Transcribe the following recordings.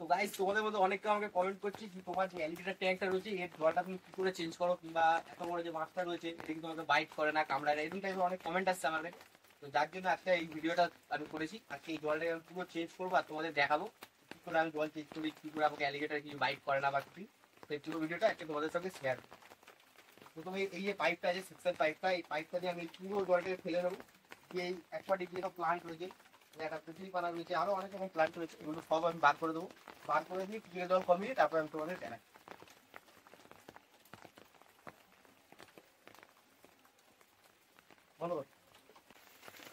তো গাইস তোমাদের মধ্যে অনেকে আমাকে কমেন্ট করছে কি তোমার যে অ্যালিগেটর ট্যাঙ্কটা রয়েছে এর জলটা তুমি কি করে চেঞ্জ করো, কিংবা এত বড় যে মাছটা রয়েছে এটা কি তোমাকে বাইট করে না কামড়ায় না, এরকম টাইপের অনেক কমেন্ট আসছে আমার কাছে। তো যার জন্য আজকে এই ভিডিওটা আমি করেছি। আজকে এই জলটাকে আমি পুরো চেঞ্জ করবো আর তোমাদের দেখাবো কি করে আমি জল চেঞ্জ করি, কি করে আমাকে অ্যালিগেটর কিছু বাইট করে না বা কিছু। তো এই পুরো ভিডিওটা আজকে তোমাদের সঙ্গে শেয়ার। প্রথমে এই যে পাইপটা আছে সেকশন পাইপটা, এই পাইপটা দিয়ে আমি পুরো জলটাকে ফেলে নেবো। এই অ্যাকোয়াটিক যে প্লান্ট রয়েছে, একটা পৃথিবী পানা রয়েছে, আরো অনেক রকম প্লান্ট রয়েছে, এগুলো সব আমি বার করে দেবো। বার করে দিয়ে কিছু জল কমিয়ে তারপর আমি তোমাদের দেখাই। বলো,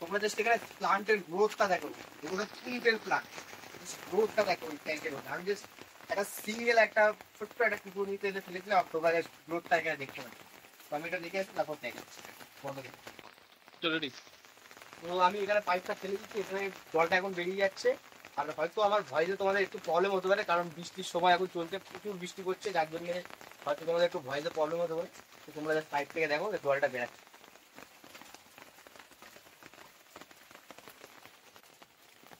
তোমরা জাস্ট এখানে প্লান্টের গ্রোথটা দেখো, এগুলো তিনটের প্লান্ট, গ্রোথটা দেখো এই ট্যাঙ্কের মধ্যে। আমি জাস্ট একটা সিঙ্গেল একটা ছোট্ট একটা কুকুর নিতে ফেলেছিলাম, তোমরা গ্রোথটা এখানে দেখতে পাচ্ছ। তো আমি এটা দেখে আসছি, তারপর দেখাচ্ছি। বন্ধ করে চলো। তো আমি এখানে পাইপটা ফেলে দিচ্ছি, এখানে জলটা এখন বেরিয়ে যাচ্ছে। আর হয়তো আমার ভয়েসে তোমাদের একটু প্রবলেম হতে পারে, কারণ বৃষ্টির সময় এখন চলছে, প্রচুর বৃষ্টি পড়ছে, যার জন্য হয়তো তোমাদের একটু ভয়েসে প্রবলেম হতে পারে। তো তোমরা জাস্ট পাইপ থেকে দেখো যে জলটা বেরাচ্ছে।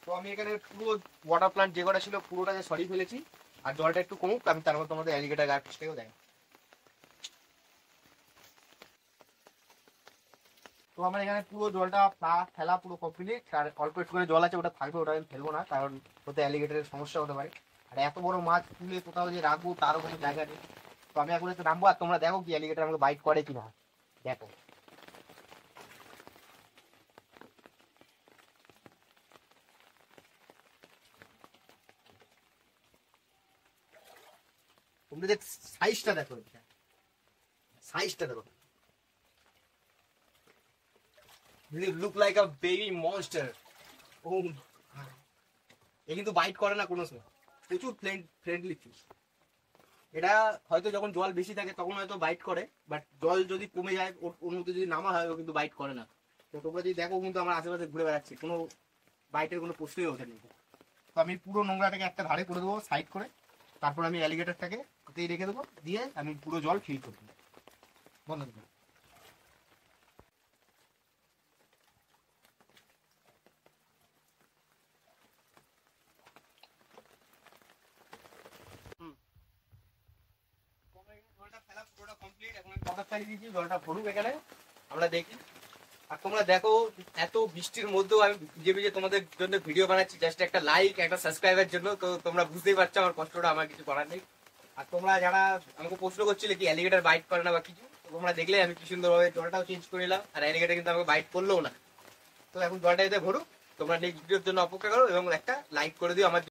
তো আমি এখানে পুরো ওয়াটার প্লান্ট যে কটা ছিল পুরোটা সরিয়ে ফেলেছি। আর জলটা একটু কমুক, আমি তারপর তোমাদের অ্যালিগেটর গাছ থেকেও দেয়। তো আমার এখানে পুরো জলটা ফেলা পুরো কমপ্লিট। আর অল্প একটু করে জল আছে, ওটা থাকবে, ওটা আমি ফেলবো না, কারণ ওতে অ্যালিগেটরের সমস্যা হতে পারে। আর এত বড় মাছ তুলে কোথাও যে রাখবো তারও কোনো জায়গা নেই। তো আমি এখন একটু নামবো, আর তোমরা দেখো কি অ্যালিগেটর আমাকে বাইট করে কিনা। দেখো, তোমরা যে সাইজটা দেখো, সাইজটা দেখো, look like a baby monster. ও, এ কিন্তু বাইট করে না কোনো সময়, প্রচুর ফ্রেন্ডলি ফিশ। এটা হয়তো যখন জল বেশি থাকে তখন হয়তো বাইট করে, বাট জল যদি কমে যায় ওর মধ্যে যদি নামা হয় ও কিন্তু বাইট করে না। তো তোমরা যদি দেখো কিন্তু আমার আশেপাশে ঘুরে বেড়াচ্ছে, কোনো বাইটের কোনো প্রশ্নই ওঠেনি। তো আমি পুরো নোংরাটাকে একটা ধারে করে দেবো সাইড করে, তারপর আমি অ্যালিগেটরটাকে ওতেই রেখে দেবো, দিয়ে আমি পুরো জল ফিল করবো। বন্ধ করে দেবো। জলটা ফেলা পুরোটা কমপ্লিট, এখন আমি মোটর চালিয়ে দিয়েছি, জলটা ভরুক এখানে, আমরা দেখি। আর তোমরা দেখো এত বৃষ্টির মধ্যেও আমি ভিজে ভিজে তোমাদের জন্য ভিডিও বানাচ্ছি, জাস্ট একটা লাইক একটা সাবস্ক্রাইবের জন্য। তো তোমরা বুঝতেই পারছো আমার কষ্টটা, আমার কিছু করার নেই। আর তোমরা যারা আমাকে প্রশ্ন করছিলে কি অ্যালিগেটর বাইট করে না বা কিছু, তো তোমরা দেখলে আমি কি সুন্দরভাবে জলটাও চেঞ্জ করে নিলাম, আর অ্যালিগেটর কিন্তু আমাকে বাইট করলেও না। তো এখন জলটা এতে ভরুক, তোমরা নেক্সট ভিডিওর জন্য অপেক্ষা করো এবং একটা লাইক করে দিও আমার।